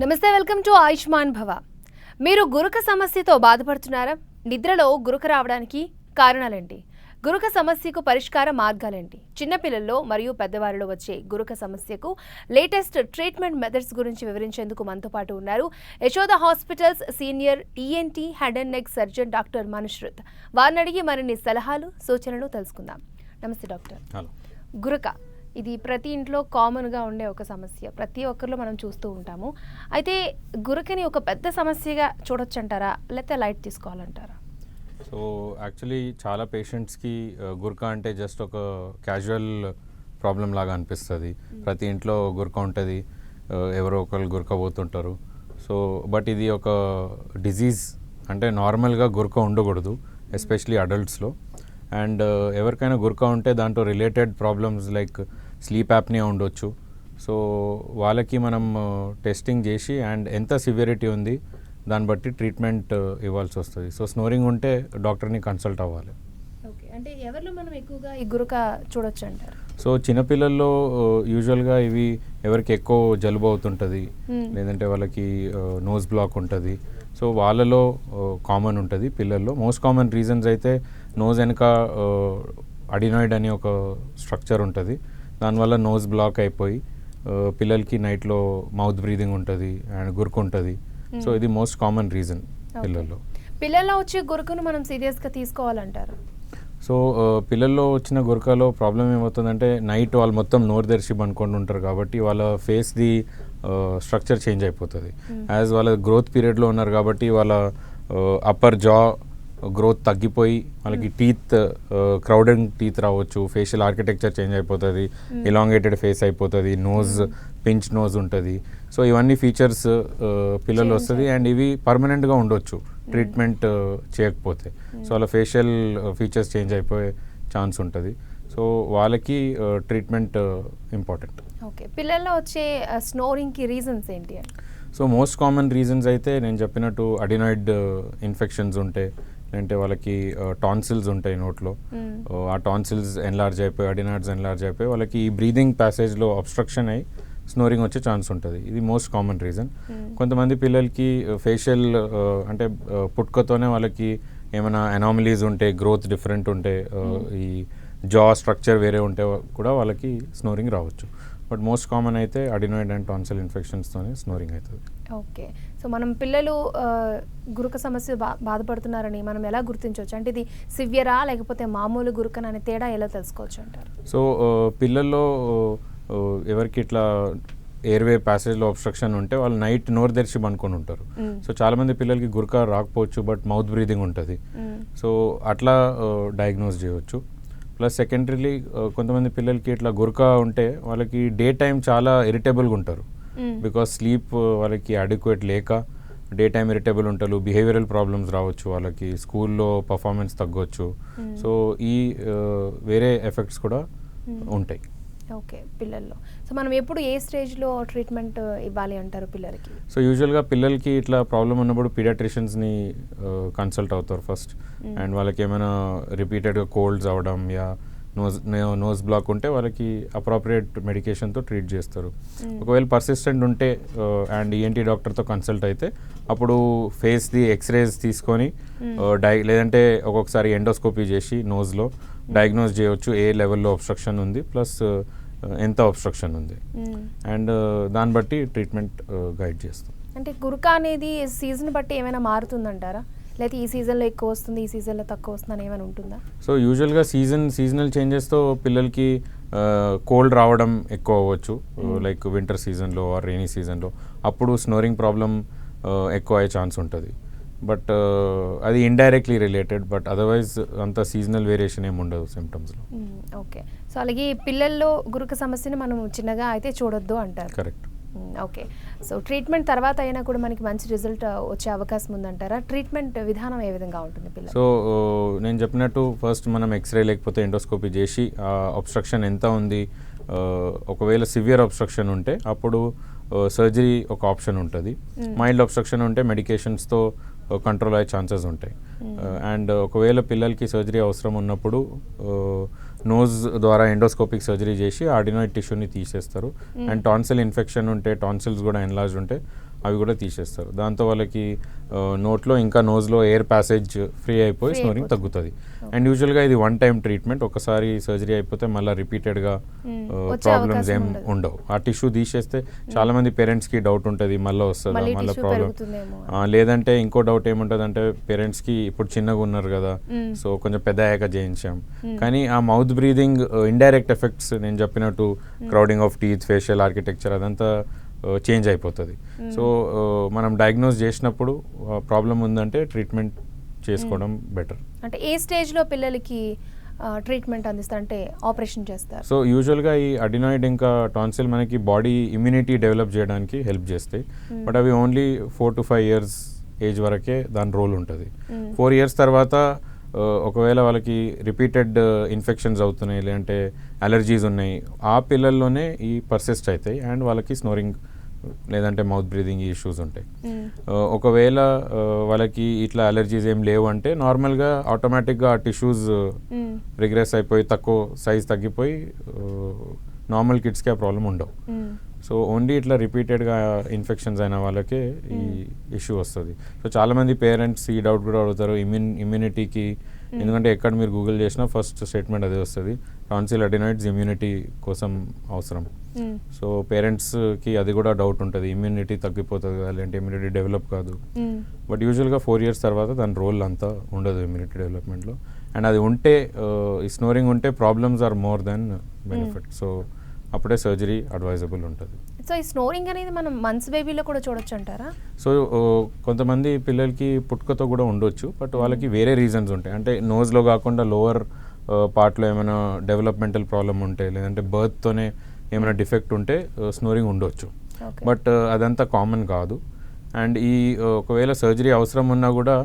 నమస్తే, welcome to Ayushman భవ. మీరు గురుక సమస్యతో బాధపడుతున్నారా? నిద్రలో గురుక రావడానికి కారణాలేంటి? గురుక సమస్యకు పరిష్కార మార్గాలేంటి? చిన్నపిల్లల్లో మరియు పెద్దవారిలో వచ్చే గురుక సమస్యకు లేటెస్ట్ ట్రీట్మెంట్ మెథడ్స్ గురించి వివరించేందుకు మనతో పాటు ఉన్నారు Yashoda hospitals senior ENT head and neck surgeon doctor Manushrut. వారిని అడిగి మరిన్ని సలహాలు సూచనలు తెలుసుకుందాం. నమస్తే డాక్టర్. గురుక ఇది ప్రతి ఇంట్లో కామన్గా ఉండే ఒక సమస్య, ప్రతి ఒక్కరిలో మనం చూస్తూ ఉంటాము. అయితే గురకని ఒక పెద్ద సమస్యగా చూడొచ్చు అంటారా, లేకపోతే లైట్ తీసుకోవాలంటారా? సో యాక్చువల్లీ చాలా పేషెంట్స్కి గురక అంటే జస్ట్ ఒక క్యాజువల్ ప్రాబ్లం లాగా అనిపిస్తుంది. ప్రతి ఇంట్లో గురక ఉంటుంది, ఎవరో ఒకరు గురక పోతుంటారు. సో బట్ ఇది ఒక డిజీజ్, అంటే నార్మల్గా గురక ఉండకూడదు, ఎస్పెషలీ అడల్ట్స్లో. అండ్ ఎవరికైనా గురక ఉంటే దాంట్లో related problems like sleep apnoea ఉండొచ్చు. సో వాళ్ళకి మనం టెస్టింగ్ చేసి అండ్ ఎంత సివియరిటీ ఉంది దాన్ని బట్టి ట్రీట్మెంట్ ఇవ్వాల్సి వస్తుంది. సో స్నోరింగ్ ఉంటే డాక్టర్ని కన్సల్ట్ అవ్వాలి. ఓకే, అంటే ఎవరిలో మనం ఎక్కువగా ఈ గురక చూడొచ్చు అంటారు? సో చిన్నపిల్లల్లో యూజువల్గా ఇవి ఎవరికి ఎక్కువ జలుబు అవుతుంటుంది, లేదంటే వాళ్ళకి నోస్ బ్లాక్ ఉంటుంది. సో వాళ్ళలో కామన్ ఉంటుంది. పిల్లల్లో మోస్ట్ కామన్ రీజన్స్ అయితే నోస్ వెనక అడినాయిడ్ అనే ఒక స్ట్రక్చర్ ఉంటుంది, దానివల్ల నోస్ బ్లాక్ అయిపోయి పిల్లలకి నైట్లో మౌత్ బ్రీదింగ్ ఉంటుంది అండ్ గురుకు ఉంటుంది. సో ఇది మోస్ట్ కామన్ రీజన్ పిల్లల్లో వచ్చే గురుకును మనం సీరియస్గా తీసుకోవాలంటారు? సో పిల్లల్లో వచ్చిన గురకలో ప్రాబ్లం ఏమవుతుందంటే నైట్ వాళ్ళు మొత్తం నోరు తెరిచి పనుకొని ఉంటారు కాబట్టి వాళ్ళ ఫేస్ది స్ట్రక్చర్ చేంజ్ అయిపోతుంది. యాజ్ వాళ్ళ గ్రోత్ పీరియడ్లో ఉన్నారు కాబట్టి వాళ్ళ అప్పర్ జా గ్రోత్ తగ్గిపోయి వాళ్ళకి టీత్ క్రౌడెడ్ టీత్ రావచ్చు, ఫేషియల్ ఆర్కిటెక్చర్ చేంజ్ అయిపోతుంది, ఎలాంగేటెడ్ ఫేస్ అయిపోతుంది, నోజ్ పించ్ నోజ్ ఉంటుంది. సో ఇవన్నీ ఫీచర్స్ పిల్లలు వస్తుంది అండ్ ఇవి పర్మనెంట్గా ఉండొచ్చు ట్రీట్మెంట్ చేయకపోతే. సో వాళ్ళ ఫేషియల్ ఫీచర్స్ చేంజ్ అయిపోయే ఛాన్స్ ఉంటుంది. సో వాళ్ళకి ట్రీట్మెంట్ ఇంపార్టెంట్. ఓకే, పిల్లల్లో వచ్చే స్నోరింగ్కి రీజన్స్ ఏంటి? సో మోస్ట్ కామన్ రీజన్స్ అయితే నేను చెప్పినట్టు అడినాయిడ్ ఇన్ఫెక్షన్స్ ఉంటాయి, అంటే వాళ్ళకి టాన్సిల్స్ ఉంటాయి నోట్లో. ఆ టాన్సిల్స్ ఎన్లార్జ్ అయిపోయి అడినాయిడ్స్ ఎన్లార్జ్ అయిపోయి వాళ్ళకి ఈ బ్రీదింగ్ ప్యాసేజ్లో అబ్స్ట్రక్షన్ అయ్యి స్నోరింగ్ వచ్చే ఛాన్స్ ఉంటుంది. ఇది మోస్ట్ కామన్ రీజన్. కొంతమంది పిల్లలకి ఫేషియల్ అంటే పుట్టుకతోనే వాళ్ళకి ఏమైనా అనామలీస్ ఉంటే, గ్రోత్ డిఫరెంట్ ఉంటే, ఈ జా స్ట్రక్చర్ వేరే ఉంటే కూడా వాళ్ళకి స్నోరింగ్ రావచ్చు. బట్ మోస్ట్ కామన్ అయితే అడినాయిడ్ అండ్ టాన్సిల్ ఇన్ఫెక్షన్స్తోనే స్నోరింగ్ అవుతుంది. ఓకే, సో మనం పిల్లలు గురుక సమస్య బాధపడుతున్నారని మనం ఎలా గుర్తించవచ్చు? అంటే ఇది సివియరా లేకపోతే మామూలు గురుకన అనే తేడా ఎలా తెలుసుకోవచ్చు అంటారు? సో పిల్లల్లో ఎవరికి ఇట్లా ఎయిర్వే ప్యాసేజ్లో అబ్స్ట్రక్షన్ ఉంటే వాళ్ళు నైట్ నోరు తెరిచి పనుకొని ఉంటారు. సో చాలామంది పిల్లలకి గురక రాకపోవచ్చు, బట్ మౌత్ బ్రీదింగ్ ఉంటుంది. సో అట్లా డయాగ్నోస్ చేయవచ్చు. ప్లస్ సెకండరీలీ కొంతమంది పిల్లలకి ఇట్లా గురక ఉంటే వాళ్ళకి డే టైం చాలా ఇరిటబుల్గా ఉంటారు, బికాస్ స్లీప్ వాళ్ళకి అడిక్వేట్ లేక డే టైం ఇరిటబుల్ ఉంటారు. బిహేవియరల్ ప్రాబ్లమ్స్ రావచ్చు, వాళ్ళకి స్కూల్లో పర్ఫార్మెన్స్ తగ్గవచ్చు. సో ఈ వేరే ఎఫెక్ట్స్ కూడా ఉంటాయి. ఓకే, పిల్లల్లో సో మనం ఎప్పుడు ఏ స్టేజ్లో ట్రీట్మెంట్ ఇవ్వాలి అంటారు పిల్లలకి? సో యూజువల్గా పిల్లలకి ఇట్లా ప్రాబ్లం ఉన్నప్పుడు పీడియాట్రిషియన్స్ని కన్సల్ట్ అవుతారు ఫస్ట్. అండ్ వాళ్ళకి ఏమైనా రిపీటెడ్గా కోల్డ్స్ అవడం యా నోస్ బ్లాక్ ఉంటే వాళ్ళకి అప్రాప్రియేట్ మెడికేషన్తో ట్రీట్ చేస్తారు. ఒకవేళ పర్సిస్టెంట్ ఉంటే అండ్ ఈఎన్టీ డాక్టర్తో కన్సల్ట్ అయితే అప్పుడు ఫేస్ది ఎక్స్రేస్ తీసుకొని లేదంటే ఒక్కొక్కసారి ఎండోస్కోపీ చేసి నోస్లో డయాగ్నోస్ చేయవచ్చు ఏ లెవెల్లో అబ్స్ట్రక్షన్ ఉంది, ప్లస్ ఎంత అబ్స్ట్రక్షన్ ఉంది, అండ్ దాన్ని బట్టి ట్రీట్మెంట్ గైడ్ చేస్తాం. అంటే గురుక అనేది సీజన్ బట్టి ఏమైనా మారుతుందంటారా, లేకపోతే ఈ సీజన్లో ఎక్కువ వస్తుంది ఈ సీజన్లో తక్కువ వస్తుంది అని ఏమైనా ఉంటుందా? సో యూజువల్గా సీజనల్ చేంజెస్తో పిల్లలకి కోల్డ్ రావడం ఎక్కువ అవ్వచ్చు, లైక్ వింటర్ సీజన్లో ఆర్ రెయినీ సీజన్లో. అప్పుడు స్నోరింగ్ ప్రాబ్లం ఎక్కువ అయ్యే ఛాన్స్ ఉంటుంది. బట్ అది ఇండైరెక్ట్లీ రిలేటెడ్, బట్ అదర్వైజ్ అంత సీజనల్ వేరియేషన్ ఏమి ఉండదు సిమ్టమ్స్లో. ఓకే, సో అలాగే పిల్లల్లో గురుక సమస్యని మనం చిన్నగా అయితే చూడొద్దు అంటారు. కరెక్ట్. ఓకే, సో ట్రీట్మెంట్ తర్వాత అయినా కూడా మనకి మంచి రిజల్ట్ వచ్చే అవకాశం ఉందంటారా? ట్రీట్మెంట్ విధానం ఏ విధంగా ఉంటుంది పిల్లలు? సో నేను చెప్పినట్టు ఫస్ట్ మనం ఎక్స్రే లేకపోతే ఎండోస్కోపీ చేసి అబ్స్ట్రక్షన్ ఎంత ఉంది, ఒకవేళ సివియర్ అబ్స్ట్రక్షన్ ఉంటే అప్పుడు సర్జరీ ఒక ఆప్షన్ ఉంటుంది. మైల్డ్ అబ్స్ట్రక్షన్ ఉంటే మెడికేషన్స్తో కంట్రోల్ అయ్యే ఛాన్సెస్ ఉంటాయి. అండ్ ఒకవేళ పిల్లలకి సర్జరీ అవసరం ఉన్నప్పుడు నోజ్ ద్వారా ఎండోస్కోపిక్ సర్జరీ చేసి ఆర్డినాయిడ్ టిష్యూని తీసేస్తారు. అండ్ టాన్సిల్ ఇన్ఫెక్షన్ ఉంటే, టాన్సిల్స్ కూడా ఎన్లార్జ్ ఉంటే అవి కూడా తీసేస్తారు. దాంతో వాళ్ళకి నోట్లో ఇంకా నోజ్లో ఎయిర్ ప్యాసేజ్ ఫ్రీ అయిపోయి స్నోరింగ్ తగ్గుతుంది. అండ్ యూజువల్గా ఇది వన్ టైం ట్రీట్మెంట్, ఒకసారి సర్జరీ అయిపోతే మళ్ళీ రిపీటెడ్గా ప్రాబ్లమ్స్ ఏం ఉండవు. ఆ టిష్యూ తీసేస్తే చాలామంది పేరెంట్స్కి డౌట్ ఉంటుంది మళ్ళీ వస్తుందా, మళ్ళీ ప్రాబ్లం. లేదంటే ఇంకో డౌట్ ఏముంటుంది అంటే పేరెంట్స్కి ఇప్పుడు చిన్నగా ఉన్నారు కదా, సో కొంచెం పెద్ద అయ్యాక చేయించాం, కానీ ఆ మౌత్ బ్రీదింగ్ ఇండైరెక్ట్ ఎఫెక్ట్స్ నేను చెప్పినట్టు crowding of teeth, facial architecture అదంతా చేంజ్ అయిపోతుంది. సో మనం డయాగ్నోస్ చేసినప్పుడు ప్రాబ్లం ఉందంటే ట్రీట్మెంట్ చేసుకోవడం బెటర్. అంటే ఏ స్టేజ్లో పిల్లలకి ట్రీట్మెంట్ అందిస్తారు, అంటే ఆపరేషన్ చేస్తారు? సో యూజువల్గా ఈ అడినాయిడ్ ఇంకా టాన్సిల్ మనకి బాడీ ఇమ్యూనిటీ డెవలప్ చేయడానికి హెల్ప్ చేస్తాయి. బట్ అవి ఓన్లీ 4 to 5 years ఏజ్ వరకే దాని రోల్ ఉంటుంది. 4 years తర్వాత ఒకవేళ వాళ్ళకి రిపీటెడ్ ఇన్ఫెక్షన్స్ అవుతున్నాయి, లేదంటే అలర్జీస్ ఉన్నాయి, ఆ పిల్లల్లోనే ఈ పర్సిస్ట్ అవుతాయి అండ్ వాళ్ళకి స్నోరింగ్ లేదంటే మౌత్ బ్రీదింగ్ ఇష్యూస్ ఉంటాయి. ఒకవేళ వాళ్ళకి ఇట్లా అలర్జీస్ ఏం లేవు అంటే నార్మల్గా ఆటోమేటిక్గా ఆ టిష్యూస్ రిగ్రెస్ అయిపోయి తక్కువ సైజ్ తగ్గిపోయి నార్మల్ కిడ్స్కి ఆ ప్రాబ్లం ఉండవు. సో ఓన్లీ ఇట్లా రిపీటెడ్గా ఇన్ఫెక్షన్స్ అయిన వాళ్ళకే ఈ ఇష్యూ వస్తుంది. సో చాలామంది పేరెంట్స్ ఈ డౌట్ కూడా అడుగుతారు ఇమ్యూనిటీకి, ఎందుకంటే ఎక్కడ మీరు గూగుల్ చేసినా ఫస్ట్ స్టేట్మెంట్ అదే వస్తుంది, టాన్సిల్ అడినాయిడ్స్ ఇమ్యూనిటీ కోసం అవసరం. సో పేరెంట్స్కి అది కూడా డౌట్ ఉంటుంది, ఇమ్యూనిటీ తగ్గిపోతుంది కదా, లేదంటే ఇమ్యూనిటీ డెవలప్ కాదు. బట్ యూజువల్గా 4 years తర్వాత దాని రోల్ అంతా ఉండదు ఇమ్యూనిటీ డెవలప్మెంట్లో. అండ్ అది ఉంటే ఈ స్నోరింగ్ ఉంటే problems are more than benefit. So అప్పుడే సర్జరీ అడ్వైజబుల్ ఉంటుంది. సో ఈ స్నోరింగ్ అనేది మనం మంత్స్ బేబీలో కూడా చూడొచ్చు అంటారా? సో కొంతమంది పిల్లలకి పుట్టుకతో కూడా ఉండొచ్చు, బట్ వాళ్ళకి వేరే రీజన్స్ ఉంటాయి. అంటే నోజ్లో కాకుండా లోవర్ పార్ట్లో ఏమైనా డెవలప్మెంటల్ ప్రాబ్లమ్ ఉంటే, లేదంటే బర్త్తోనే ఏమైనా డిఫెక్ట్ ఉంటే స్నోరింగ్ ఉండొచ్చు. బట్ అదంతా కామన్ కాదు. అండ్ ఈ ఒకవేళ సర్జరీ అవసరం ఉన్నా కూడా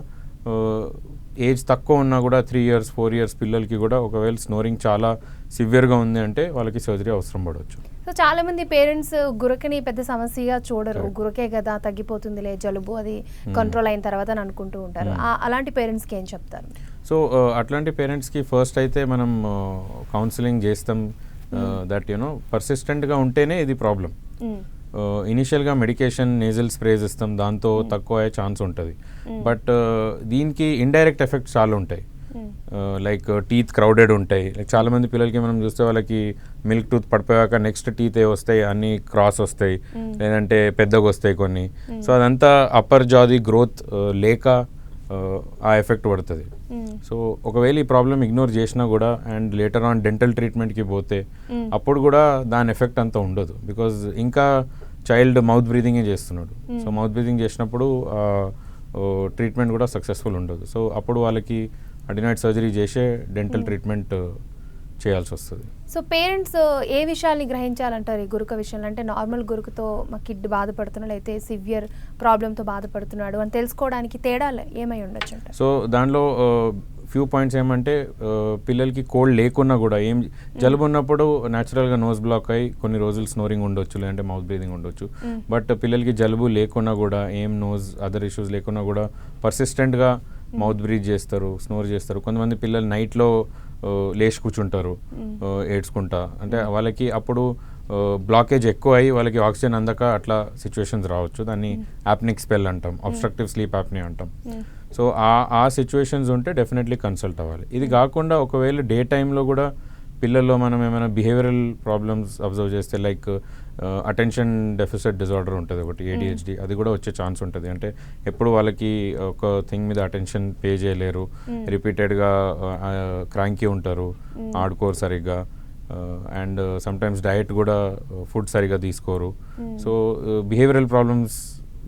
ఏజ్ తక్కువ ఉన్నా కూడా 3 years 4 years పిల్లలకి కూడా ఒకవేళ స్నోరింగ్ చాలా సివియర్గా ఉంది అంటే వాళ్ళకి సర్జరీ అవసరం పడవచ్చు. సో చాలా మంది పేరెంట్స్ గురకని పెద్ద సమస్యగా చూడరు, గురకే కదా తగ్గిపోతుందిలే జలుబు అది కంట్రోల్ అయిన తర్వాత అని అనుకుంటూ ఉంటారు. అలాంటి పేరెంట్స్కి ఏం చెప్తారు? సో అట్లాంటి పేరెంట్స్కి ఫస్ట్ అయితే మనం కౌన్సిలింగ్ చేస్తాం. దట్ యూనో పర్సిస్టెంట్గా ఉంటేనే ఇది ప్రాబ్లం. ఇనిషియల్గా మెడికేషన్ నేజల్ స్ప్రేస్ ఇస్తాం, దాంతో తక్కువ అయ్యే ఛాన్స్ ఉంటుంది. బట్ దీనికి ఇండైరెక్ట్ ఎఫెక్ట్స్ చాలా ఉంటాయి. లైక్ టీత్ క్రౌడెడ్ ఉంటాయి. లైక్ చాలామంది పిల్లలకి మనం చూస్తే వాళ్ళకి మిల్క్ టూత్ పడిపోయాక నెక్స్ట్ టీత్ వస్తాయి, అన్ని క్రాస్ వస్తాయి, లేదంటే పెద్దగా వస్తాయి కొన్ని. సో అదంతా అప్పర్ జాది గ్రోత్ లేక ఆ ఎఫెక్ట్ పడుతుంది. సో ఒకవేళ ఈ ప్రాబ్లమ్ ఇగ్నోర్ చేసినా కూడా అండ్ లేటర్ ఆన్ డెంటల్ ట్రీట్మెంట్కి పోతే అప్పుడు కూడా దాని ఎఫెక్ట్ అంతా ఉండదు, బికాజ్ ఇంకా చైల్డ్ మౌత్ బ్రీదింగే చేస్తున్నాడు. సో మౌత్ బ్రీదింగ్ చేసినప్పుడు ట్రీట్మెంట్ కూడా సక్సెస్ఫుల్ ఉండదు. సో అప్పుడు వాళ్ళకి అడినాయిడ్ సర్జరీ చేసే డెంటల్ ట్రీట్మెంట్ చేయాల్సి వస్తుంది. సో పేరెంట్స్ ఏ విషయాల్ని గ్రహించాలంటారు ఈ గురుక విషయంలో? అంటే నార్మల్ గురుకుతో మా కిడ్ బాధపడుతున్నాడు, అయితే సివియర్ ప్రాబ్లంతో బాధపడుతున్నాడు అని తెలుసుకోవడానికి తేడాలు ఏమై ఉండొచ్చు అంటారు? సో దానిలో ఫ్యూ పాయింట్స్ ఏమంటే పిల్లలకి కోల్డ్ లేకున్నా కూడా జలుబు ఉన్నప్పుడు న్యాచురల్గా నోస్ బ్లాక్ అయ్యి కొన్ని రోజులు స్నోరింగ్ ఉండొచ్చు, లేదంటే మౌత్ బ్రీదింగ్ ఉండొచ్చు. బట్ పిల్లలకి జలుబు లేకున్నా కూడా నోస్ అదర్ ఇష్యూస్ లేకున్నా కూడా పర్సిస్టెంట్గా మౌత్ బ్రీత్ చేస్తారు, స్నోర్ చేస్తారు. కొంతమంది పిల్లలు నైట్లో లేచి కూర్చుంటారు ఏడ్చుకుంటా, అంటే వాళ్ళకి అప్పుడు బ్లాకేజ్ ఎక్కువ అయ్యి వాళ్ళకి ఆక్సిజన్ అందక అట్లా సిచ్యువేషన్స్ రావచ్చు. దాన్ని యాప్నిక్ స్పెల్ అంటాం, అబ్స్ట్రక్టివ్ స్లీప్ యాప్ని అంటాం. సో ఆ సిచ్యువేషన్స్ ఉంటే డెఫినెట్లీ కన్సల్ట్ అవ్వాలి. ఇది కాకుండా ఒకవేళ డే టైంలో కూడా పిల్లల్లో మనం ఏమైనా బిహేవియరల్ ప్రాబ్లమ్స్ అబ్జర్వ్ చేస్తే, లైక్ అటెన్షన్ డెఫిసిట్ డిజార్డర్ ఉంటుంది ఒకటి, ADHD, అది కూడా వచ్చే ఛాన్స్ ఉంటుంది. అంటే ఎప్పుడు వాళ్ళకి ఒక థింగ్ మీద అటెన్షన్ పే చేయలేరు, రిపీటెడ్గా క్రాంకీ ఉంటారు, ఆడుకోరు సరిగ్గా, అండ్ సమ్టైమ్స్ డయట్ కూడా ఫుడ్ సరిగ్గా తీసుకోరు. సో బిహేవియరల్ ప్రాబ్లమ్స్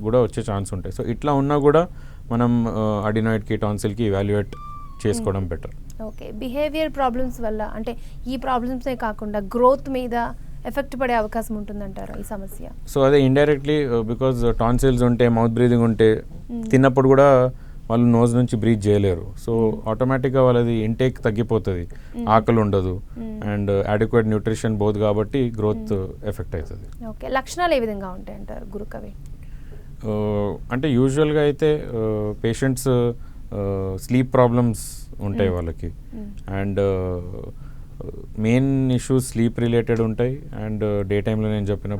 కూడా వచ్చే ఛాన్స్ ఉంటాయి. సో ఇట్లా ఉన్నా కూడా మనం అడినాయిడ్కి టాన్సిల్కి ఇవాల్యుయేట్ చేసుకోవడం బెటర్. ఓకే, బిహేవియర్ ప్రాబ్లమ్స్ వల్ల అంటే ఈ ప్రాబ్లమ్సే కాకుండా గ్రోత్ మీద ఎఫెక్ట్ పడే అవకాశం ఉంటుందంటారా ఈ సమస్య? సో అదే ఇండైరెక్ట్లీ, బికాజ్ టాన్సిల్స్ ఉంటే మౌత్ బ్రీదింగ్ ఉంటే తిన్నప్పుడు కూడా వాళ్ళు నోజ్ నుంచి బ్రీత్ చేయలేరు. సో ఆటోమేటిక్గా వాళ్ళది ఇంటేక్ తగ్గిపోతుంది, ఆకలి ఉండదు, అండ్ అడిక్వేట్ న్యూట్రిషన్ బోత్, కాబట్టి గ్రోత్ ఎఫెక్ట్ అవుతుంది. ఓకే, లక్షణాలు ఏ విధంగా ఉంటాయి అంటారు గురుకవి? అంటే యూజువల్గా అయితే పేషెంట్స్ స్లీప్ ప్రాబ్లమ్స్ ఉంటాయి వాళ్ళకి, and main issues sleep related ఉంటాయి. అండ్ డే టైంలో నేను చెప్పిన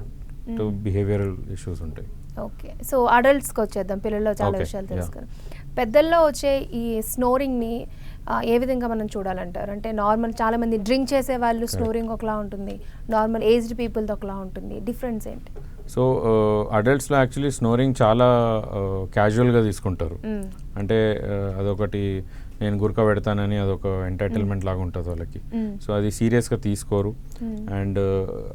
బిహేవియరల్ ఇష్యూస్ ఉంటాయి. ఓకే, సో అడల్ట్స్కి వచ్చేద్దాం. పిల్లల్లో చాలా విషయాలు తెలుసుకున్నాం. పెద్దల్లో వచ్చే ఈ స్నోరింగ్ని ఏ విధంగా మనం చూడాలంటారు? అంటే నార్మల్ చాలామంది డ్రింక్ చేసే వాళ్ళు స్నోరింగ్ ఒకలా ఉంటుంది, నార్మల్ ఏజ్డ్ పీపుల్ది ఒకలా ఉంటుంది. డిఫరెన్స్ ఏంటి? సో అడల్ట్స్లో యాక్చువల్లీ స్నోరింగ్ చాలా క్యాజువల్గా తీసుకుంటారు. అంటే అదొకటి నేను గురక పెడతానని అదొక ఎంటైటిల్మెంట్ లాగా ఉంటుంది వాళ్ళకి. సో అది సీరియస్గా తీసుకోరు. అండ్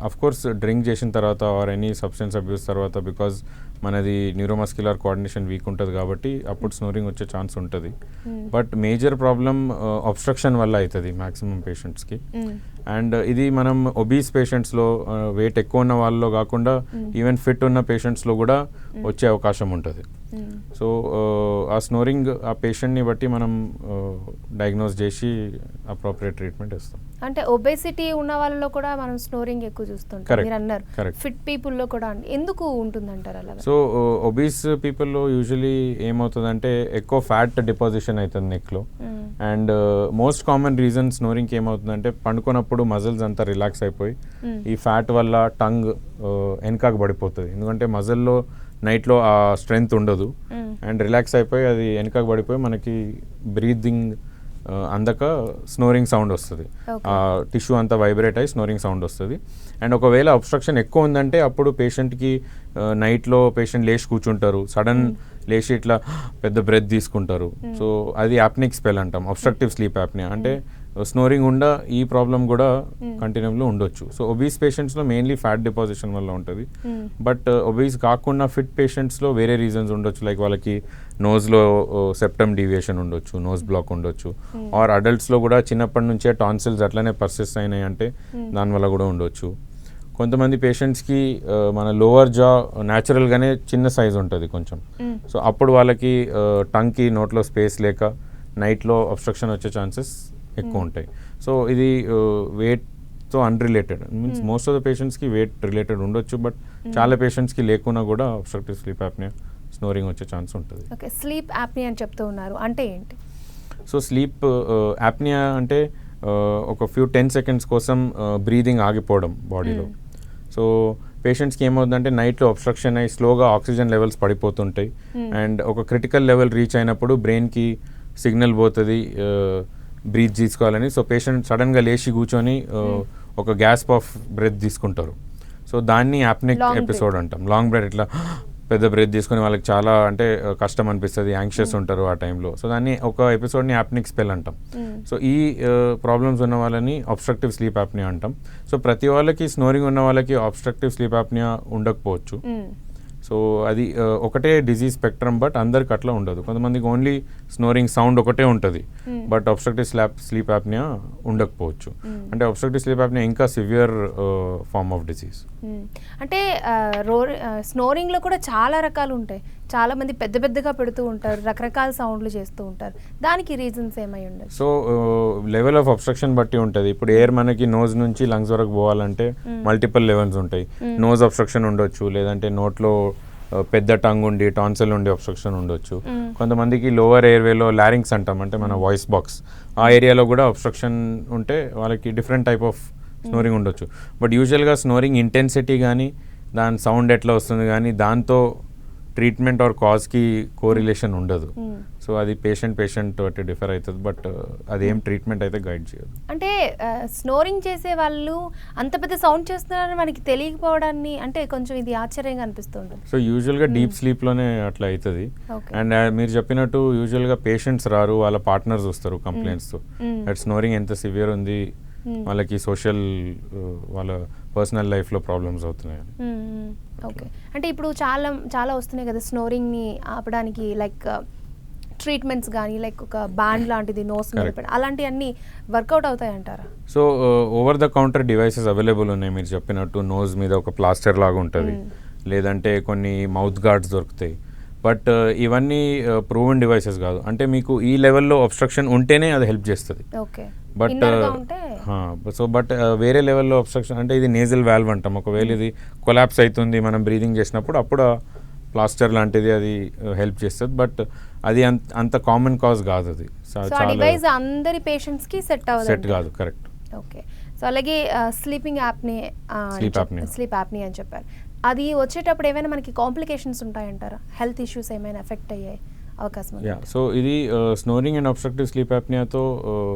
అఫ్ కోర్స్ డ్రింక్ చేసిన తర్వాత ఆర్ ఎనీ సబ్స్టెన్స్ అబ్యూస్ తర్వాత, బికాజ్ మనది న్యూరోమస్క్యులర్ కోఆర్డినేషన్ వీక్ ఉంటుంది కాబట్టి అప్పుడు స్నోరింగ్ వచ్చే ఛాన్స్ ఉంటుంది. బట్ మేజర్ ప్రాబ్లం అబ్స్ట్రక్షన్ వల్ల అవుతుంది మ్యాక్సిమం పేషెంట్స్కి. అండ్ ఇది మనం ఒబీస్ పేషెంట్స్లో, వెయిట్ ఎక్కువ ఉన్న వాళ్ళలో కాకుండా ఈవెన్ ఫిట్ ఉన్న పేషెంట్స్లో కూడా వచ్చే అవకాశం ఉంటుంది. సో ఆ స్నోరింగ్ ఆ పేషెంట్ని బట్టి మనం డయాగ్నోస్ చేసి అప్రోప్రియేట్ ట్రీట్మెంట్ ఇస్తాం. అంటే ఒబేసిటీ ఉన్న వాళ్ళలో కూడా మనం స్నోరింగ్ ఎక్కువ చూస్తుంటాం మీరు అన్నారు. ఫిట్ పీపుల్లో కూడా ఎందుకు ఉంటుందంటారు అలా? సో ఒబీస్ పీపుల్లో యూజువలీ ఏమవుతుందంటే ఎక్కువ ఫ్యాట్ డిపాజిషన్ అవుతుంది నెక్లో. అండ్ మోస్ట్ కామన్ రీజన్ స్నోరింగ్కి ఏమవుతుందంటే పండుకున్నప్పుడు మజిల్స్ అంతా రిలాక్స్ అయిపోయి ఈ ఫ్యాట్ వల్ల టంగ్ వెనకాకు పడిపోతుంది. ఎందుకంటే మజిల్లో నైట్లో ఆ స్ట్రెంగ్త్ ఉండదు అండ్ రిలాక్స్ అయిపోయి అది వెనకాకు పడిపోయి మనకి బ్రీతింగ్ అందక స్నోరింగ్ సౌండ్ వస్తుంది. ఆ టిష్యూ అంతా వైబ్రేట్ అయ్యి స్నోరింగ్ సౌండ్ వస్తుంది. అండ్ ఒకవేళ అబ్స్ట్రక్షన్ ఎక్కువ ఉందంటే అప్పుడు పేషెంట్కి నైట్లో పేషెంట్ లేచి కూర్చుంటారు, సడన్ లేచి ఇట్లా పెద్ద బ్రెత్ తీసుకుంటారు. సో అది యాప్నిక్ స్పెల్ అంటాం, అబ్స్ట్రక్టివ్ స్లీప్ యాప్నియా. అంటే స్నోరింగ్ ఉండ ఈ ప్రాబ్లం కూడా కంటిన్యూలో ఉండొచ్చు. సో ఒబీస్ పేషెంట్స్లో మెయిన్లీ ఫ్యాట్ డిపాజిషన్ వల్ల ఉంటుంది. బట్ ఒబీస్ కాకుండా ఫిట్ పేషెంట్స్లో వేరే రీజన్స్ ఉండొచ్చు. లైక్ వాళ్ళకి నోస్లో సెప్టమ్ డీవియేషన్ ఉండొచ్చు, నోస్ బ్లాక్ ఉండొచ్చు. ఆర్ అడల్ట్స్లో కూడా చిన్నప్పటి నుంచే టాన్సిల్స్ అట్లనే పర్సిస్ట్ అయినాయి అంటే దానివల్ల కూడా ఉండొచ్చు. కొంతమంది పేషెంట్స్కి మన లోవర్ జా న్యాచురల్గానే చిన్న సైజ్ ఉంటుంది కొంచెం. సో అప్పుడు వాళ్ళకి టంగ్కి నోట్లో స్పేస్ లేక నైట్లో అబ్స్ట్రక్షన్ వచ్చే ఛాన్సెస్ ఎక్కువ ఉంటాయి. సో ఇది వెయిట్తో unrelated, means most of the పేషెంట్స్కి వెయిట్ రిలేటెడ్ ఉండొచ్చు. బట్ చాలా పేషెంట్స్కి లేకున్నా కూడా అబ్స్ట్రక్టివ్ స్లీప్ యాప్నియా, స్నోరింగ్ వచ్చే ఛాన్స్ ఉంటుంది. ఓకే, స్లీప్ యాప్నియా అని చెప్తూ ఉన్నారు, అంటే ఏంటి? సో స్లీప్ యాప్నియా అంటే ఒక 10 seconds కోసం బ్రీదింగ్ ఆగిపోవడం బాడీలో. సో పేషెంట్స్కి ఏమవుతుందంటే నైట్లో అబ్స్ట్రక్షన్ అయ్యి స్లోగా ఆక్సిజన్ లెవెల్స్ పడిపోతుంటాయి. అండ్ ఒక క్రిటికల్ లెవెల్ రీచ్ అయినప్పుడు బ్రెయిన్కి సిగ్నల్ పోతుంది బ్రీత్ తీసుకోవాలని. సో పేషెంట్ సడన్గా లేచి కూర్చొని ఒక గ్యాస్ప్ ఆఫ్ బ్రెత్ తీసుకుంటారు. సో దాన్ని యాప్నిక్ ఎపిసోడ్ అంటాం. లాంగ్ బ్రెత్, ఇట్లా పెద్ద బ్రెత్ తీసుకొని వాళ్ళకి చాలా అంటే కష్టం అనిపిస్తుంది, యాంగ్షియస్ ఉంటారు ఆ టైంలో. సో దాన్ని ఒక ఎపిసోడ్ని యాప్నిక్ స్పెల్ అంటాం. సో ఈ ప్రాబ్లమ్స్ ఉన్న వాళ్ళని అబ్స్ట్రక్టివ్ స్లీప్ యాప్నియా అంటాం. సో ప్రతి వాళ్ళకి స్నోరింగ్ ఉన్న వాళ్ళకి అబ్స్ట్రక్టివ్ స్లీప్ యాప్నియా ఉండకపోవచ్చు. సో అది ఒకటే డిజీజ్ స్పెక్ట్రమ్, బట్ అందరికి అట్లా ఉండదు. కొంతమందికి ఓన్లీ స్నోరింగ్ సౌండ్ ఒకటే ఉంటుంది, బట్ అబ్స్ట్రక్టివ్ స్లీప్ యాప్నియా ఉండకపోవచ్చు. అంటే అబ్స్ట్రక్టివ్ స్లీప్ యాప్నియా ఇంకా సివియర్ ఫార్మ్ ఆఫ్ డిసీజ్. అంటే స్నోరింగ్లో కూడా చాలా రకాలు ఉంటాయి. చాలా మంది పెద్ద పెద్దగా పెడుతూ ఉంటారు, రకరకాల సౌండ్లు చేస్తూ ఉంటారు. దానికి రీజన్స్ ఏమై ఉండదు? సో లెవెల్ ఆఫ్ అబ్స్ట్రక్షన్ బట్టి ఉంటుంది. ఇప్పుడు ఎయిర్ మనకి నోజ్ నుంచి లంగ్స్ వరకు పోవాలంటే మల్టిపుల్ లెవెల్స్ ఉంటాయి. నోజ్ అబ్స్ట్రక్షన్ ఉండొచ్చు, లేదంటే నోట్లో పెద్ద టంగ్ ఉండి టాన్సిల్ ఉండి అబ్స్ట్రక్షన్ ఉండొచ్చు. కొంతమందికి లోవర్ ఎయిర్వేలో లారింగ్స్ అంటాం, అంటే మన వాయిస్ బాక్స్, ఆ ఏరియాలో కూడా అబ్స్ట్రక్షన్ ఉంటే వాళ్ళకి డిఫరెంట్ టైప్ ఆఫ్ స్నోరింగ్ ఉండొచ్చు. బట్ యూజువల్గా స్నోరింగ్ ఇంటెన్సిటీ కానీ దాని సౌండ్ ఎట్లా వస్తుంది కానీ దాంతో ట్రీట్మెంట్ ఆర్ కాజ్కి కోరిలేషన్ ఉండదు. సో అది పేషెంట్ బట్టి డిఫర్ అవుతుంది. బట్ అదేం ట్రీట్మెంట్ అయితే గైడ్ చేయదు. అంటే స్నోరింగ్ చేసే వాళ్ళు అంత పెద్ద సౌండ్ చేస్తున్నారని మనకి తెలియకపోవడాన్ని అంటే కొంచెం ఇది ఆశ్చర్యంగా అనిపిస్తుంది. సో యూజువల్గా డీప్ స్లీప్లోనే అట్లా అవుతుంది. అండ్ మీరు చెప్పినట్టు యూజువల్గా పేషెంట్స్ రారు, వాళ్ళ పార్ట్నర్స్ వస్తారు కంప్లైంట్స్తో దట్ స్నోరింగ్ ఎంత సివియర్ ఉంది, వాళ్ళకి సోషల్ వాళ్ళ పర్సనల్ లైఫ్లో ప్రాబ్లమ్స్ అవుతున్నాయి. ఓకే, అంటే ఇప్పుడు చాలా చాలా వస్తున్నాయి కదా స్నోరింగ్ని ఆపడానికి, లైక్ ట్రీట్మెంట్స్ కానీ, లైక్ ఒక బ్యాండ్ లాంటిది నోస్ మీద అలాంటివన్నీ వర్కౌట్ అవుతాయి అంటారా? So over the counter devices available ఉన్నాయి. మీరు చెప్పినట్టు నోస్ మీద ఒక ప్లాస్టర్ లాగా ఉంటుంది, లేదంటే కొన్ని మౌత్ గార్డ్స్ దొరుకుతాయి. బట్ ఇవన్నీ ప్రూవెన్ డివైసెస్ కాదు. అంటే మీకు ఈ లెవెల్లో అబ్స్ట్రక్షన్ ఉంటేనే అది హెల్ప్ చేస్తుంది. బట్ వేరే లెవెల్లో అబ్స్ట్రక్షన్ అంటే ఇది నేజల్ వాల్వ్ అంటాం. ఒకవేళ ఇది కొలాప్స్ అవుతుంది మనం బ్రీదింగ్ చేసినప్పుడు, అప్పుడు ప్లాస్టర్ లాంటిది అది హెల్ప్ చేస్తుంది. బట్ అది అంత కామన్ కాజ్ కాదు. అది అందరి పేషెంట్స్కి సెట్ కాదు. కరెక్ట్. ఓకే, సో అలాగే స్లీప్ యాప్ని అని చెప్పారు. అది వచ్చేటప్పుడు ఏమైనా మనకి కాంప్లికేషన్స్ ఉంటాయంటారా? హెల్త్ ఇష్యూస్ ఏమైనా ఎఫెక్ట్ అయ్యే అవకాశం ఉందా? సో ఇది స్నోరింగ్ అండ్ అబ్స్ట్రక్టివ్ స్లీప్ యాప్నియాతో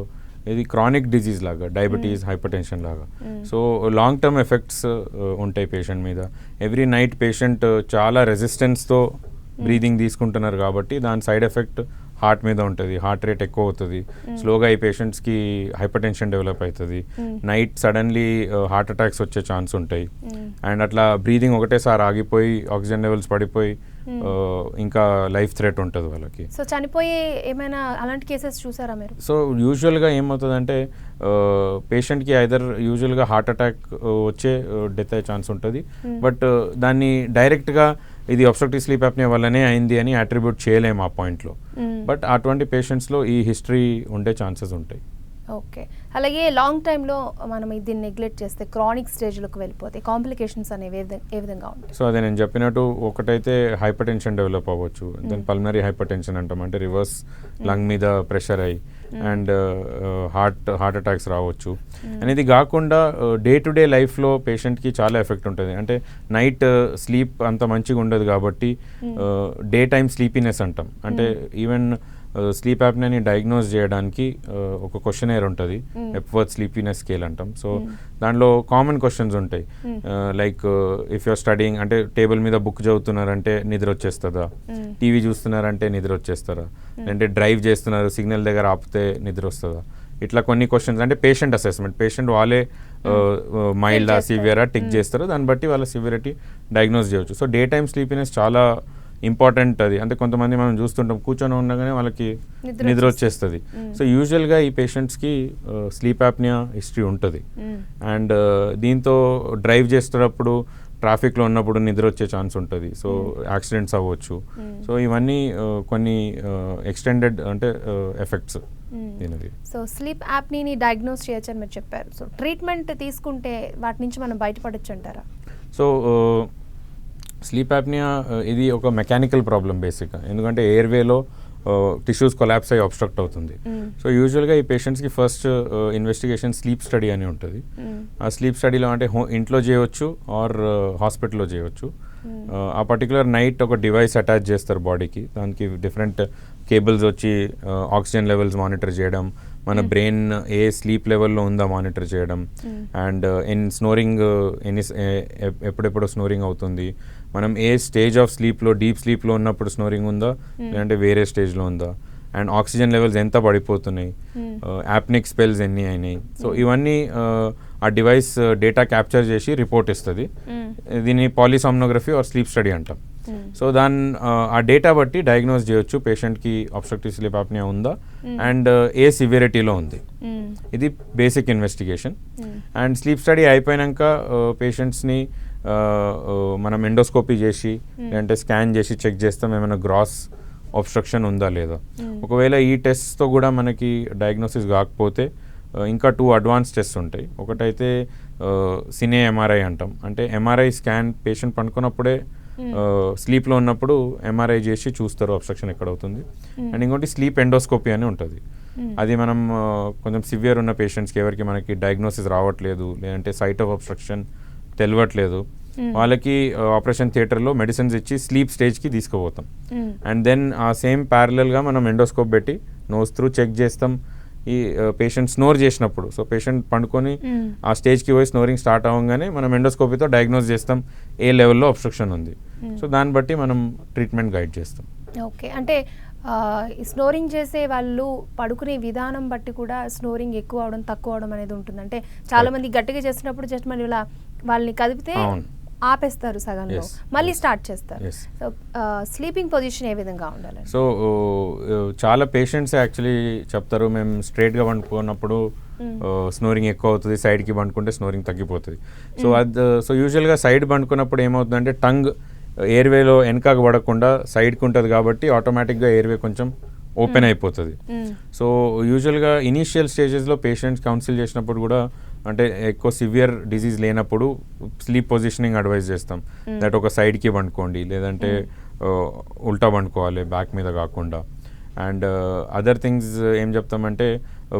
ఇది క్రానిక్ డిజీజ్ లాగా, డయాబెటీస్, హైపర్ టెన్షన్ లాగా. సో లాంగ్ టర్మ్ ఎఫెక్ట్స్ ఉంటాయి పేషెంట్ మీద. ఎవ్రీ నైట్ పేషెంట్ చాలా రెసిస్టెన్స్తో బ్రీదింగ్ తీసుకుంటున్నారు కాబట్టి దాని సైడ్ ఎఫెక్ట్ హార్ట్ మీద ఉంటుంది. హార్ట్ రేట్ ఎక్కువ అవుతుంది. స్లోగా ఈ పేషెంట్స్కి హైపర్ టెన్షన్ డెవలప్ అవుతుంది. నైట్ సడన్లీ హార్ట్ అటాక్స్ వచ్చే ఛాన్స్ ఉంటాయి. అండ్ అట్లా బ్రీదింగ్ ఒకటేసారి ఆగిపోయి ఆక్సిజన్ లెవెల్స్ పడిపోయి ఇంకా లైఫ్ థ్రెట్ ఉంటుంది వాళ్ళకి. సో చనిపోయే ఏమైనా అలాంటి కేసెస్ చూసారా మీరు? సో యూజువల్గా ఏమవుతుందంటే పేషెంట్కి ఐదర్ యూజువల్గా హార్ట్ అటాక్ వచ్చే డెత్ అయ్యే ఛాన్స్ ఉంటుంది. బట్ దాన్ని డైరెక్ట్గా ఇది అబ్స్ట్రక్టివ్ స్లీప్ యాప్నియా వల్లనే అయింది అని అట్రిబ్యూట్ చేయలేము ఆ పాయింట్లో. బట్ అటువంటి పేషెంట్స్లో ఈ హిస్టరీ ఉండే ఛాన్సెస్ ఉంటాయి. ఓకే. అలాగే లాంగ్ టైంలో మనం దీన్ని నెగ్లెక్ట్ చేస్తే క్రానిక్ స్టేజ్లోకి వెళ్ళిపోతే కాంప్లికేషన్స్ అనేవి ఏ విధంగా ఉంటాయి? సో అదే నేను చెప్పినట్టు ఒకటైతే హైపర్ టెన్షన్ డెవలప్ అవ్వచ్చు. దెన్ పల్మనరీ హైపర్ టెన్షన్ అంటాం, అంటే రివర్స్ లంగ్ మీద ప్రెషర్ అయ్యి అండ్ హార్ట్ అటాక్స్ రావచ్చు. అనేది కాకుండా డే టు డే లైఫ్లో పేషెంట్కి చాలా ఎఫెక్ట్ ఉంటుంది. అంటే నైట్ స్లీప్ అంత మంచిగా ఉండదు కాబట్టి డే టైమ్ స్లీపీనెస్ అంటాం. అంటే ఈవెన్ స్లీప్ యాప్నియాని డయాగ్నోజ్ చేయడానికి ఒక క్వశ్చనైర్ ఉంటుంది, ఎప్వర్త్ స్లీపీనెస్ స్కేల్ అంటాం. సో దాంట్లో కామన్ క్వశ్చన్స్ ఉంటాయి, లైక్ ఇఫ్ యూర్ స్టడీయింగ్ అంటే టేబుల్ మీద బుక్ చదువుతున్నారంటే నిద్ర వచ్చేస్తుందా, టీవీ చూస్తున్నారంటే నిద్ర వచ్చేస్తారా, అంటే డ్రైవ్ చేస్తున్నారు సిగ్నల్ దగ్గర ఆపితే నిద్ర వస్తుందా, ఇట్లా కొన్ని క్వశ్చన్స్. అంటే పేషెంట్ అసెస్మెంట్, పేషెంట్ వాళ్ళే మైల్డా సివియరా టిక్ చేస్తారు, దాన్ని బట్టి వాళ్ళ సివియరిటీ డయాగ్నోజ్ చేయవచ్చు. సో డే టైమ్ స్లీపీనెస్ చాలా ఇంపార్టెంట్ అది. అంటే కొంతమంది మనం చూస్తుంటాం కూర్చొని ఉండగానే వాళ్ళకి నిద్ర వచ్చేస్తుంది. సో యూజువల్గా ఈ పేషెంట్స్కి స్లీప్ యాప్నియా హిస్టరీ ఉంటుంది. అండ్ దీంతో డ్రైవ్ చేస్తున్నప్పుడు ట్రాఫిక్లో ఉన్నప్పుడు నిద్ర వచ్చే ఛాన్స్ ఉంటుంది. సో యాక్సిడెంట్స్ అవ్వచ్చు. సో ఇవన్నీ కొన్ని ఎక్స్టెండెడ్ అంటే ఎఫెక్ట్స్ దీనిది. సో స్లీప్ యాప్ని డయాగ్నోస్ చేయొచ్చు అని మీరు చెప్పారు. సో ట్రీట్మెంట్ తీసుకుంటే వాటి నుంచి మనం బయటపడొచ్చు అంటారా? సో స్లీప్ యాప్నియా ఇది ఒక మెకానికల్ ప్రాబ్లం బేసిక్గా, ఎందుకంటే ఎయిర్వేలో టిష్యూస్ కొలాప్స్ అయ్యి అబ్స్ట్రక్ట్ అవుతుంది. సో యూజువల్గా ఈ పేషెంట్స్కి ఫస్ట్ ఇన్వెస్టిగేషన్ స్లీప్ స్టడీ అని ఉంటుంది. ఆ స్లీప్ స్టడీలో అంటే ఇంట్లో చేయవచ్చు ఆర్ హాస్పిటల్లో చేయవచ్చు. ఆ పర్టికులర్ నైట్ ఒక డివైస్ అటాచ్ చేస్తారు బాడీకి, దానికి డిఫరెంట్ కేబుల్స్ వచ్చి ఆక్సిజన్ లెవెల్స్ మానిటర్ చేయడం, మన బ్రెయిన్ ఏ స్లీప్ లెవెల్లో ఉందా మానిటర్ చేయడం, అండ్ స్నోరింగ్ ఎప్పుడెప్పుడు స్నోరింగ్ అవుతుంది, మనం ఏ స్టేజ్ ఆఫ్ స్లీప్లో డీప్ స్లీప్లో ఉన్నప్పుడు స్నోరింగ్ ఉందా లేదంటే వేరే స్టేజ్లో ఉందా, అండ్ ఆక్సిజన్ లెవెల్స్ ఎంత పడిపోతున్నాయి, యాప్నిక్ స్పెల్స్ ఎన్ని అయినాయి. సో ఇవన్నీ ఆ డివైస్ డేటా క్యాప్చర్ చేసి రిపోర్ట్ ఇస్తుంది. దీన్ని పాలిసామ్నోగ్రఫీ ఆర్ స్లీప్ స్టడీ అంటాం. సో ఆ డేటా బట్టి డయాగ్నోస్ చేయొచ్చు పేషెంట్కి అబ్స్ట్రక్టివ్ స్లీప్ యాప్నియా ఉందా అండ్ ఏ సివియరిటీలో ఉంది. ఇది basic investigation. And sleep study అయిపోయాక పేషెంట్స్ని మనం ఎండోస్కోపీ చేసి లేదంటే స్కాన్ చేసి చెక్ చేస్తాం ఏమైనా గ్రాస్ అబ్స్ట్రక్షన్ ఉందా లేదా. ఒకవేళ ఈ టెస్ట్తో కూడా మనకి డయాగ్నోసిస్ కాకపోతే ఇంకా 2 అడ్వాన్స్ టెస్ట్ ఉంటాయి. ఒకటైతే సినే ఎంఆర్ఐ అంటాం, అంటే ఎంఆర్ఐ స్కాన్ పేషెంట్ పనుకున్నప్పుడే స్లీప్లో ఉన్నప్పుడు ఎంఆర్ఐ చేసి చూస్తారు అబ్స్ట్రక్షన్ ఎక్కడ అవుతుంది. అండ్ ఇంకోటి స్లీప్ ఎండోస్కోపీ అని ఉంటుంది. అది మనం కొంచెం సివియర్ ఉన్న పేషెంట్స్కి ఎవరికి మనకి డయాగ్నోసిస్ రావట్లేదు లేదంటే సైట్ ఆఫ్ అబ్స్ట్రక్షన్ తెలియట్లేదు, వాళ్ళకి ఆపరేషన్ థియేటర్లో మెడిసిన్స్ ఇచ్చి స్లీప్ స్టేజ్కి తీసుకుపోతాం. అండ్ దెన్ ఆ సేమ్ ప్యారలల్గా మనం ఎండోస్కోప్ పెట్టి నోస్ త్రూ చెక్ చేస్తాం ఈ పేషెంట్ స్నోర్ చేసినప్పుడు. సో పేషెంట్ పండుకొని ఆ స్టేజ్కి పోయి స్నోరింగ్ స్టార్ట్ అవ్వగానే మనం ఎండోస్కోపీతో డయాగ్నోస్ చేస్తాం ఏ లెవెల్లో అబ్స్ట్రక్షన్ ఉంది. సో దాన్ని బట్టి మనం ట్రీట్మెంట్ గైడ్ చేస్తాం. ఓకే. అంటే స్నోరింగ్ చేసే వాళ్ళు పడుకునే విధానం బట్టి కూడా స్నోరింగ్ ఎక్కువ అవడం తక్కువ అవడం అనేది ఉంటుంది. అంటే చాలా మంది గట్టిగా చేసినప్పుడు జస్ట్ మళ్ళీ ఇలా వాళ్ళని కదిపితే ఆపేస్తారు సగంలో, మళ్ళీ స్టార్ట్ చేస్తారు. సో స్లీపింగ్ పొజిషన్ ఏ విధంగా ఉండాలి? సో చాలా పేషెంట్స్ యాక్చువల్లీ చెప్తారు మేము స్ట్రైట్గా పండుకున్నప్పుడు స్నోరింగ్ ఎక్కువ అవుతుంది, సైడ్కి పండుకుంటే స్నోరింగ్ తగ్గిపోతుంది. సో యూజువల్గా సైడ్ పండుకున్నప్పుడు ఏమవుతుందంటే టంగ్ ఎయిర్వేలో వెనకాక పడకుండా సైడ్కి ఉంటుంది కాబట్టి ఆటోమేటిక్గా ఎయిర్వే కొంచెం ఓపెన్ అయిపోతుంది. సో యూజువల్గా ఇనీషియల్ స్టేజెస్లో పేషెంట్స్ కౌన్సిల్ చేసినప్పుడు కూడా అంటే ఎక్కువ సివియర్ డిజీజ్ లేనప్పుడు స్లీప్ పొజిషనింగ్ అడ్వైజ్ చేస్తాం. దట్ ఒక సైడ్కి పండుకోండి లేదంటే ఉల్టా పండుకోవాలి బ్యాక్ మీద కాకుండా. అండ్ అదర్ థింగ్స్ ఏం చెప్తామంటే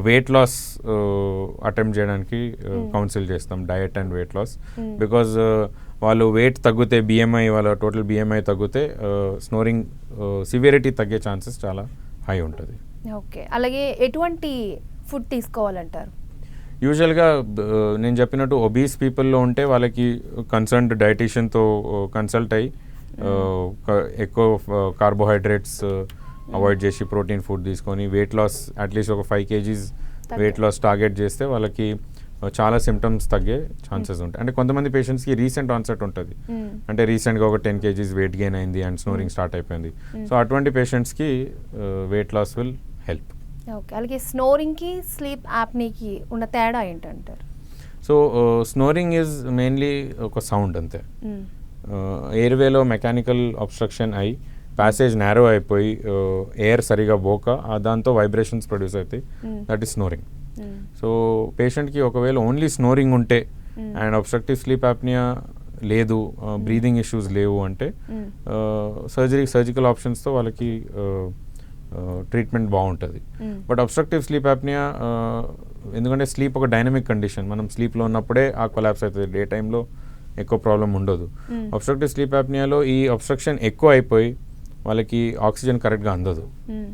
వెయిట్ లాస్ అటెంప్ట్ చేయడానికి కౌన్సిల్ చేస్తాం, diet and weight loss. Because వాళ్ళు వెయిట్ తగ్గితే బిఎంఐ వాళ్ళ టోటల్ బిఎంఐ తగ్గితే స్నోరింగ్ సివియరిటీ తగ్గే ఛాన్సెస్ చాలా హై ఉంటుంది. ఓకే, అలాగే ఎటువంటి ఫుడ్ తీసుకోవాలంటారు? యూజువల్గా నేను చెప్పినట్టు ఒబీస్ పీపుల్లో ఉంటే వాళ్ళకి కన్సర్న్డ్ డైటీషియన్తో కన్సల్ట్ అయ్యి ఎక్కువ కార్బోహైడ్రేట్స్ అవాయిడ్ చేసి ప్రోటీన్ ఫుడ్ తీసుకొని వెయిట్ లాస్ అట్లీస్ట్ ఒక 5 kgs వెయిట్ లాస్ టార్గెట్ చేస్తే వాళ్ళకి చాలా సిమ్టమ్స్ తగ్గే ఛాన్సెస్ ఉంటాయి. అంటే కొంతమంది పేషెంట్స్కి రీసెంట్ ఆన్సెట్ ఉంటుంది, అంటే రీసెంట్గా ఒక 10 kgs వెయిట్ గెయిన్ అయింది అండ్ స్నోరింగ్ స్టార్ట్ అయిపోయింది. సో అటువంటి పేషెంట్స్కి weight loss will help. Okay, అలాగే స్నోరింగ్కి స్లీప్ యాప్నీకి ఉన్న తేడా ఏంటంటారు? సో స్నోరింగ్ ఈజ్ మెయిన్లీ ఒక సౌండ్ అంతే. ఎయిర్వేలో మెకానికల్ అబ్స్ట్రక్షన్ అయి ప్యాసేజ్ నేరో అయిపోయి ఎయిర్ సరిగా పోక దాంతో వైబ్రేషన్స్ ప్రొడ్యూస్ అవుతాయి, దట్ ఈస్ స్నోరింగ్. సో పేషెంట్కి ఒకవేళ ఓన్లీ స్నోరింగ్ ఉంటే అండ్ అబ్స్ట్రక్టివ్ స్లీప్ యాప్నియా లేదు, బ్రీదింగ్ ఇష్యూస్ లేవు అంటే సర్జికల్ ఆప్షన్స్తో వాళ్ళకి ట్రీట్మెంట్ బాగుంటుంది. బట్ అబ్స్ట్రక్టివ్ స్లీప్ యాప్నియా ఎందుకంటే స్లీప్ ఒక డైనమిక్ కండిషన్, మనం స్లీప్లో ఉన్నప్పుడే ఆ కొలాప్స్ అవుతుంది, డే టైంలో ఎక్కువ ప్రాబ్లం ఉండదు. అబ్స్ట్రక్టివ్ స్లీప్ యాప్నియాలో ఈ అబ్స్ట్రక్షన్ ఎక్కువ అయిపోయి వాళ్ళకి ఆక్సిజన్ కరెక్ట్గా అందదు.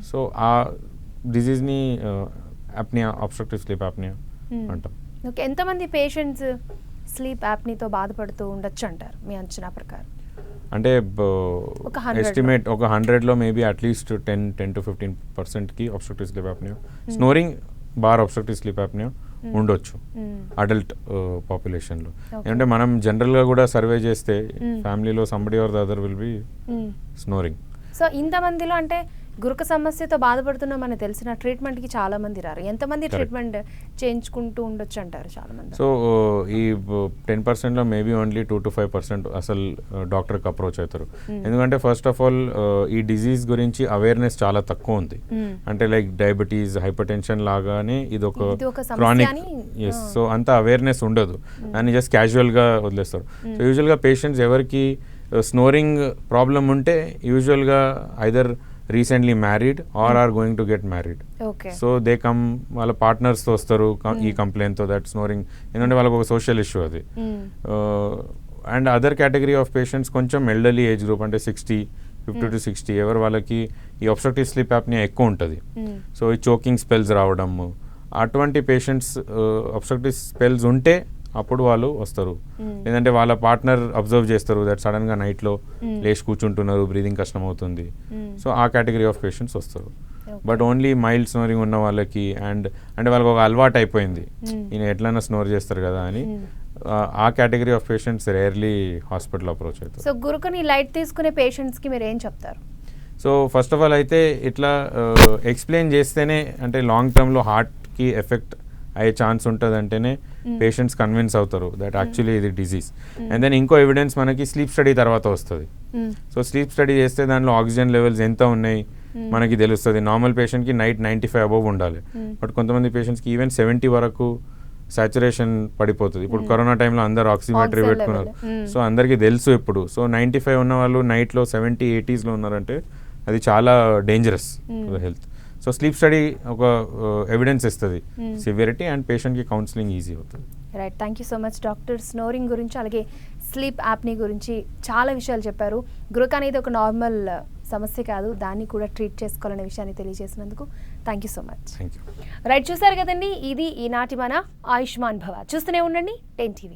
సో ఆ డిజీజ్ని యాప్నియా, అబ్స్ట్రక్టివ్ స్లీప్ యాప్నియా అంటాం. ఓకే, ఎంతమంది పేషెంట్స్ స్లీప్ యాప్నీతో బాధపడుతూ ఉండొచ్చు అంటారు మీ అంచనా ప్రకారం? అంటే ఎస్టిమేట్ ఒక 100లో మేబీ అట్లీస్ట్ 10 to 15%కి అబ్స్ట్రక్టివ్ స్లీప్ యాప్నియా, స్నోరింగ్ బార్ అబ్స్ట్రక్టివ్ స్లీప్ యాప్నియా ఉండొచ్చు అడల్ట్ పాపులేషన్లో. ఎందుకంటే మనం జనరల్గా కూడా సర్వే చేస్తే ఫ్యామిలీలో somebody or the other will be snoring. So ఇంతమందిలో అంటే గురక సమస్యతో బాధపడుతున్న మనకు తెలిసిన ట్రీట్మెంట్కి చాలా మంది రారు, ఎంతమంది ట్రీట్మెంట్ చేయించుకుంటూ ఉండొచ్చు అంటారు చాలా మంది? సో ఈ 10%లో మేబీ ఓన్లీ 2 to 5% అసలు డాక్టర్కి అప్రోచ్ అవుతారు. ఎందుకంటే ఫస్ట్ ఆఫ్ ఆల్ ఈ డిజీజ్ గురించి అవేర్నెస్ చాలా తక్కువ ఉంది. అంటే లైక్ డయాబెటీస్, హైపర్ టెన్షన్ లాగానే ఇది ఒక క్రానిక్. ఎస్, సో అంత అవేర్నెస్ ఉండదు, దాన్ని జస్ట్ క్యాజువల్గా వదిలేస్తారు. సో యూజువల్గా పేషెంట్స్ ఎవరికి స్నోరింగ్ ప్రాబ్లం ఉంటే యూజువల్గా either recently married or or going to get married. So they come వాళ్ళ పార్ట్నర్స్తో వస్తారు ఈ కంప్లైంట్తో దట్ స్నోరింగ్, ఎందుకంటే వాళ్ళకి ఒక సోషల్ ఇష్యూ అది. And other category of patients కొంచెం ఎల్డర్లీ ఏజ్ గ్రూప్, అంటే 50 to 60 ఎవరు వాళ్ళకి ఈ అబ్స్ట్రక్టివ్ స్లీప్ యాప్నియా ఎక్కువ ఉంటుంది. సో ఈ చోకింగ్ స్పెల్స్ రావడము, అటువంటి పేషెంట్స్ అబ్స్ట్రక్టివ్ స్పెల్స్ ఉంటే అప్పుడు వాళ్ళు వస్తారు. లేదంటే వాళ్ళ పార్ట్నర్ అబ్జర్వ్ చేస్తారు దట్ సడన్గా నైట్లో లేచి కూర్చుంటున్నారు, బ్రీదింగ్ కష్టం అవుతుంది, సో ఆ కేటగిరీ ఆఫ్ పేషెంట్స్ వస్తారు. బట్ ఓన్లీ మైల్డ్ స్నోరింగ్ ఉన్న వాళ్ళకి అంటే వాళ్ళకి ఒక అలవాటు అయిపోయింది ఈయన ఎట్లైనా స్నోర్ చేస్తారు కదా అని, ఆ category of patients rarely hospital approach అవుతారు. సో గురుకుని లైట్ తీసుకునే పేషెంట్స్కి మీరు ఏం చెప్తారు? సో ఫస్ట్ ఆఫ్ ఆల్ అయితే ఇట్లా ఎక్స్ప్లెయిన్ చేస్తేనే, అంటే లాంగ్ టర్మ్లో హార్ట్కి ఎఫెక్ట్ అయ్యే ఛాన్స్ ఉంటుంది అంటేనే పేషెంట్స్ కన్విన్స్ అవుతారు దట్ యాక్చువల్లీ ఇది డిజీజ్. అండ్ దెన్ ఇంకో ఎవిడెన్స్ మనకి స్లీప్ స్టడీ తర్వాత వస్తుంది. సో స్లీప్ స్టడీ చేస్తే దాంట్లో ఆక్సిజన్ లెవెల్స్ ఎంత ఉన్నాయి మనకి తెలుస్తుంది. నార్మల్ పేషెంట్కి నైట్ 95 అబోవ్ ఉండాలి, బట్ కొంతమంది పేషెంట్స్కి ఈవెన్ 70 వరకు సాచురేషన్ పడిపోతుంది. ఇప్పుడు కరోనా టైంలో అందరు ఆక్సిమీటర్ పెట్టుకున్నారు, సో అందరికీ తెలుసు ఇప్పుడు. సో 95 ఉన్న వాళ్ళు నైట్లో 70, 80sలో ఉన్నారంటే అది చాలా dangerous health. So sleep study ఒక ఎవిడెన్స్ ఇస్తుంది సివియరిటీ, అండ్ పేషెంట్కి కౌన్సిలింగ్ ఈజీ అవుతుంది. Right, thank you so much doctor. Snoring గురించి అలాగే స్లీప్ యాప్నీ గురించి చాలా విషయాలు చెప్పారు. గురక అనేది ఒక నార్మల్ సమస్య కాదు, దాన్ని కూడా ట్రీట్ చేసుకోవాలనే విషయాన్ని తెలియజేసినందుకు thank you so much. Thank you. Right, చూసారు కదండి, ఇది ఈనాటి మన ఆయుష్మాన్ భవ. చూస్తూనే ఉండండి 10 TV.